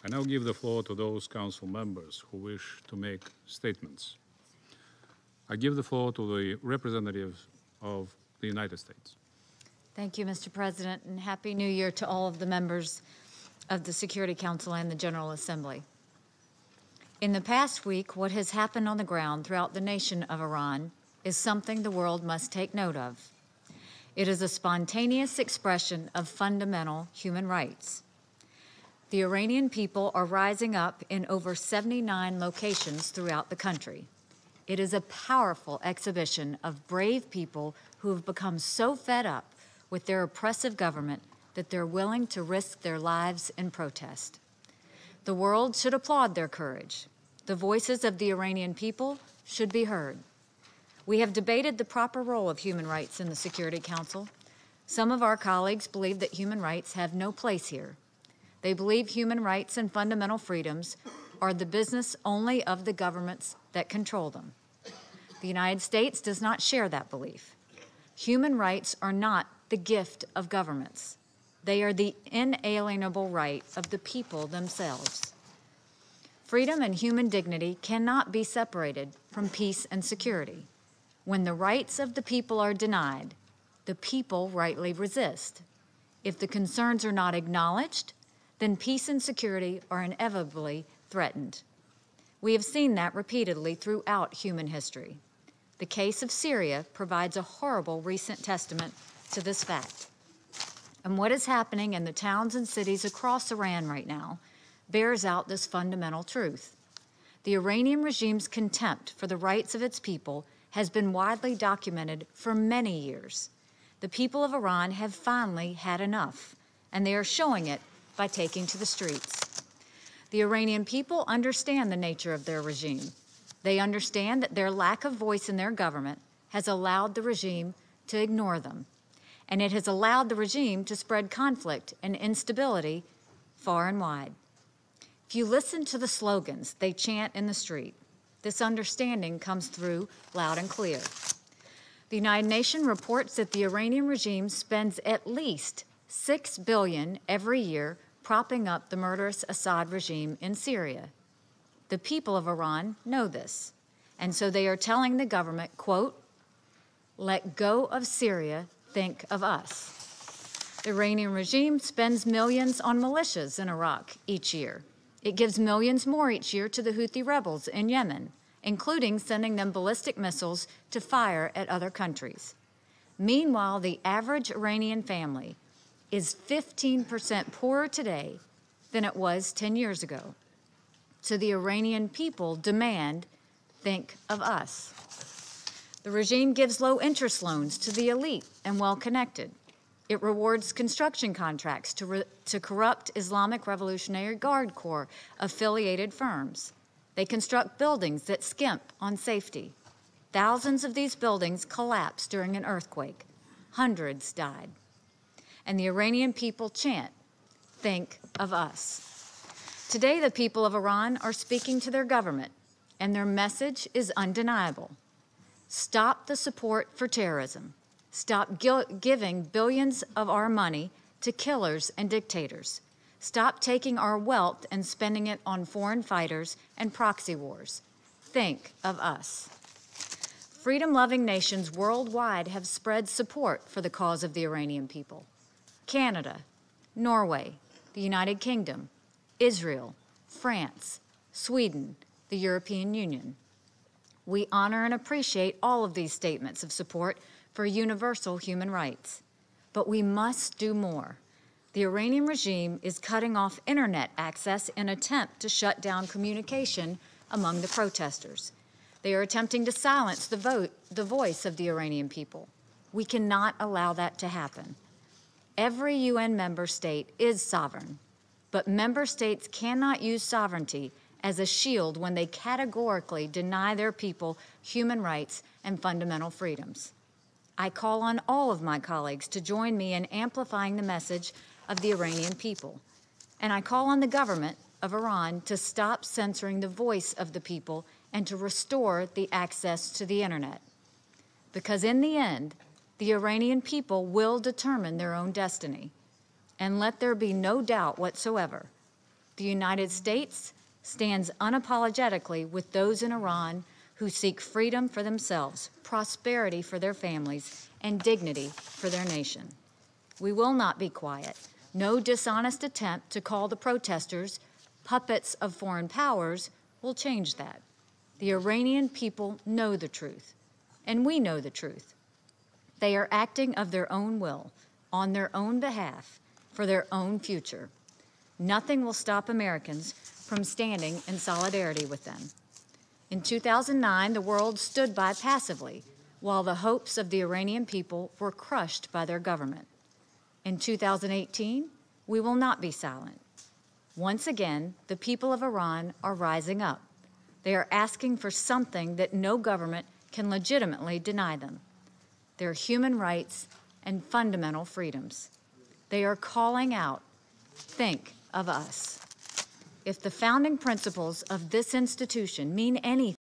I now give the floor to those council members who wish to make statements. I give the floor to the representative of the United States. Thank you, Mr. President, and Happy New Year to all of the members of the Security Council and the General Assembly. In the past week, what has happened on the ground throughout the nation of Iran is something the world must take note of. It is a spontaneous expression of fundamental human rights. The Iranian people are rising up in over 79 locations throughout the country. It is a powerful exhibition of brave people who have become so fed up with their oppressive government that they're willing to risk their lives in protest. The world should applaud their courage. The voices of the Iranian people should be heard. We have debated the proper role of human rights in the Security Council. Some of our colleagues believe that human rights have no place here. They believe human rights and fundamental freedoms are the business only of the governments that control them. The United States does not share that belief. Human rights are not the gift of governments. They are the inalienable right of the people themselves. Freedom and human dignity cannot be separated from peace and security. When the rights of the people are denied, the people rightly resist. If the concerns are not acknowledged, then peace and security are inevitably threatened. We have seen that repeatedly throughout human history. The case of Syria provides a horrible recent testament to this fact. And what is happening in the towns and cities across Iran right now bears out this fundamental truth. The Iranian regime's contempt for the rights of its people has been widely documented for many years. The people of Iran have finally had enough, and they are showing it by taking to the streets. The Iranian people understand the nature of their regime. They understand that their lack of voice in their government has allowed the regime to ignore them, and it has allowed the regime to spread conflict and instability far and wide. If you listen to the slogans they chant in the street, this understanding comes through loud and clear. The United Nations reports that the Iranian regime spends at least $6 billion every year propping up the murderous Assad regime in Syria. The people of Iran know this, and so they are telling the government, quote, "Let go of Syria, think of us." The Iranian regime spends millions on militias in Iraq each year. It gives millions more each year to the Houthi rebels in Yemen, including sending them ballistic missiles to fire at other countries. Meanwhile, the average Iranian family is 15% poorer today than it was 10 years ago. So the Iranian people demand, think of us. The regime gives low-interest loans to the elite and well-connected. It rewards construction contracts to corrupt Islamic Revolutionary Guard Corps affiliated firms. They construct buildings that skimp on safety. Thousands of these buildings collapsed during an earthquake. Hundreds died. And the Iranian people chant, think of us. Today, the people of Iran are speaking to their government, and their message is undeniable. Stop the support for terrorism. Stop giving billions of our money to killers and dictators. Stop taking our wealth and spending it on foreign fighters and proxy wars. Think of us. Freedom-loving nations worldwide have spread support for the cause of the Iranian people. Canada, Norway, the United Kingdom, Israel, France, Sweden, the European Union. We honor and appreciate all of these statements of support for universal human rights. But we must do more. The Iranian regime is cutting off internet access in an attempt to shut down communication among the protesters. They are attempting to silence the voice of the Iranian people. We cannot allow that to happen. Every UN member state is sovereign, but member states cannot use sovereignty as a shield when they categorically deny their people human rights and fundamental freedoms. I call on all of my colleagues to join me in amplifying the message of the Iranian people. And I call on the government of Iran to stop censoring the voice of the people and to restore the access to the internet. Because in the end, the Iranian people will determine their own destiny. And let there be no doubt whatsoever, The United States stands unapologetically with those in Iran who seek freedom for themselves, prosperity for their families, and dignity for their nation. We will not be quiet. No dishonest attempt to call the protesters puppets of foreign powers will change that. The Iranian people know the truth, and we know the truth. They are acting of their own will, on their own behalf, for their own future. Nothing will stop Americans from standing in solidarity with them. In 2009, the world stood by passively while the hopes of the Iranian people were crushed by their government. In 2018, we will not be silent. Once again, the people of Iran are rising up. They are asking for something that no government can legitimately deny them: their human rights and fundamental freedoms. They are calling out, "Think of us." If the founding principles of this institution mean anything,